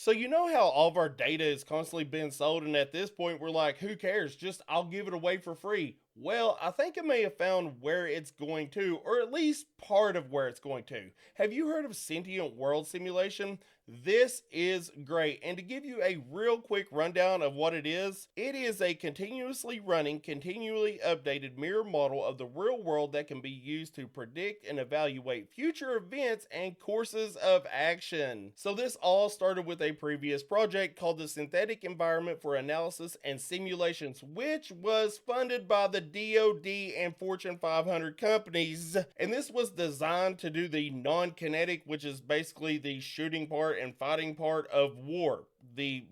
So you know how all of our data is constantly being sold, and at this point we're like, who cares? Just I'll give it away for free. Well, I think I may have found where it's going to, or at least part of where it's going to. Have you heard of sentient world simulation? This is great. And to give you a real quick rundown of what it is a continuously running, continually updated mirror model of the real world that can be used to predict and evaluate future events and courses of action. So, this all started with a previous project called the Synthetic Environment for Analysis and Simulations, which was funded by the DoD and Fortune 500 companies. And this was designed to do the non kinetic, which is basically the shooting part and fighting part of war, the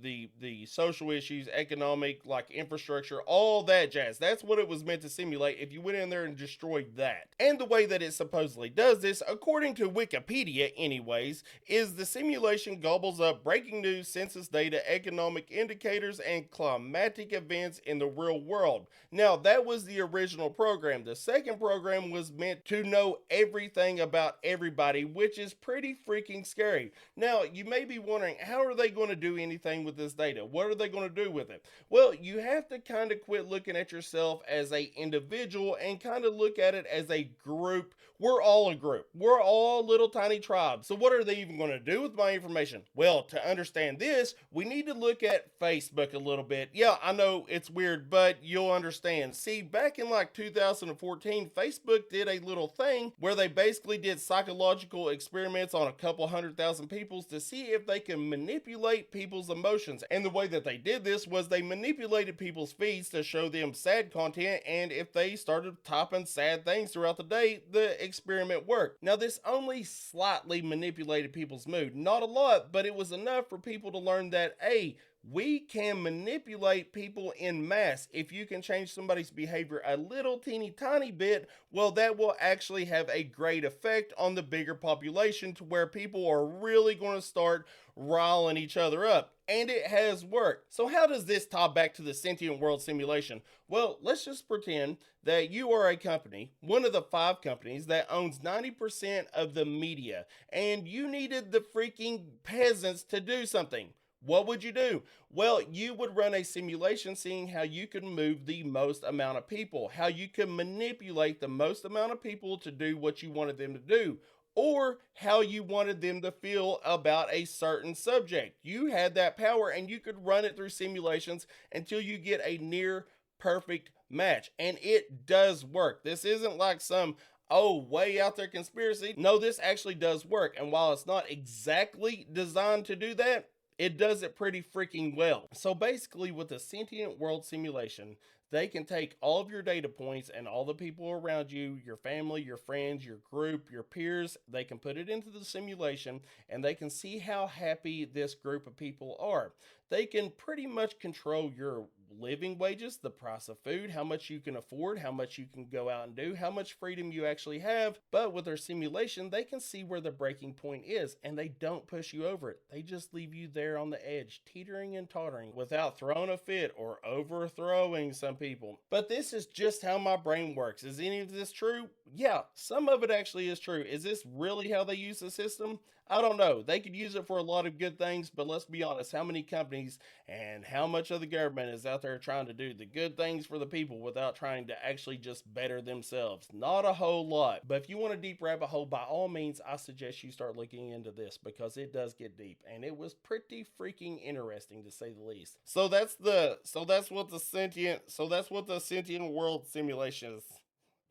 social issues, economic, like infrastructure, all that jazz. That's what it was meant to simulate if you went in there and destroyed that. And the way that it supposedly does this, according to Wikipedia anyways, is the simulation gobbles up breaking news, census data, economic indicators, and climatic events in the real world. Now, that was the original program. The second program was meant to know everything about everybody, which is pretty freaking scary. Now, you may be wondering, how are they going to do anything with this data? What are they going to do with it? Well, you have to kind of quit looking at yourself as a individual and kind of look at it as a group. We're all a group. We're all little tiny tribes. So what are they even going to do with my information? Well, to understand this, we need to look at Facebook a little bit. Yeah, I know it's weird, but you'll understand. See, back in like 2014, Facebook did a little thing where they basically did psychological experiments on a couple 100,000 people to see if they can manipulate people's emotions. And the way that they did this was they manipulated people's feeds to show them sad content, and if they started typing sad things throughout the day, the experiment worked. Now, this only slightly manipulated people's mood, not a lot, but it was enough for people to learn that, hey, we can manipulate people in mass. If you can change somebody's behavior a little teeny tiny bit, well, that will actually have a great effect on the bigger population to where people are really going to start riling each other up. And it has worked. So, how does this tie back to the sentient world simulation? Well, let's just pretend that you are a company, one of the five companies that owns 90% of the media, and you needed the freaking peasants to do something. What would you do? Well, you would run a simulation seeing how you could move the most amount of people, how you could manipulate the most amount of people to do what you wanted them to do, or how you wanted them to feel about a certain subject. You had that power and you could run it through simulations until you get a near perfect match. And it does work. This isn't like some way out there conspiracy. No, this actually does work. And while it's not exactly designed to do that, it does it pretty freaking well. So basically, with the sentient world simulation, they can take all of your data points and all the people around you, your family, your friends, your group, your peers, they can put it into the simulation and they can see how happy this group of people are. They can pretty much control your living wages, the price of food, how much you can afford, how much you can go out and do, how much freedom you actually have. But with their simulation, they can see where the breaking point is and they don't push you over it. They just leave you there on the edge, teetering and tottering without throwing a fit or overthrowing some people. But this is just how my brain works. Is any of this true? Yeah, some of it actually is true. Is this really how they use the system? I don't know. They could use it for a lot of good things, but let's be honest, how many companies and how much of the government is out there trying to do the good things for the people without trying to actually just better themselves? Not a whole lot. But if you want a deep rabbit hole, by all means, I suggest you start looking into this because it does get deep and it was pretty freaking interesting to say the least. So that's what the sentient world simulation is.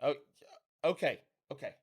Oh, okay. Okay.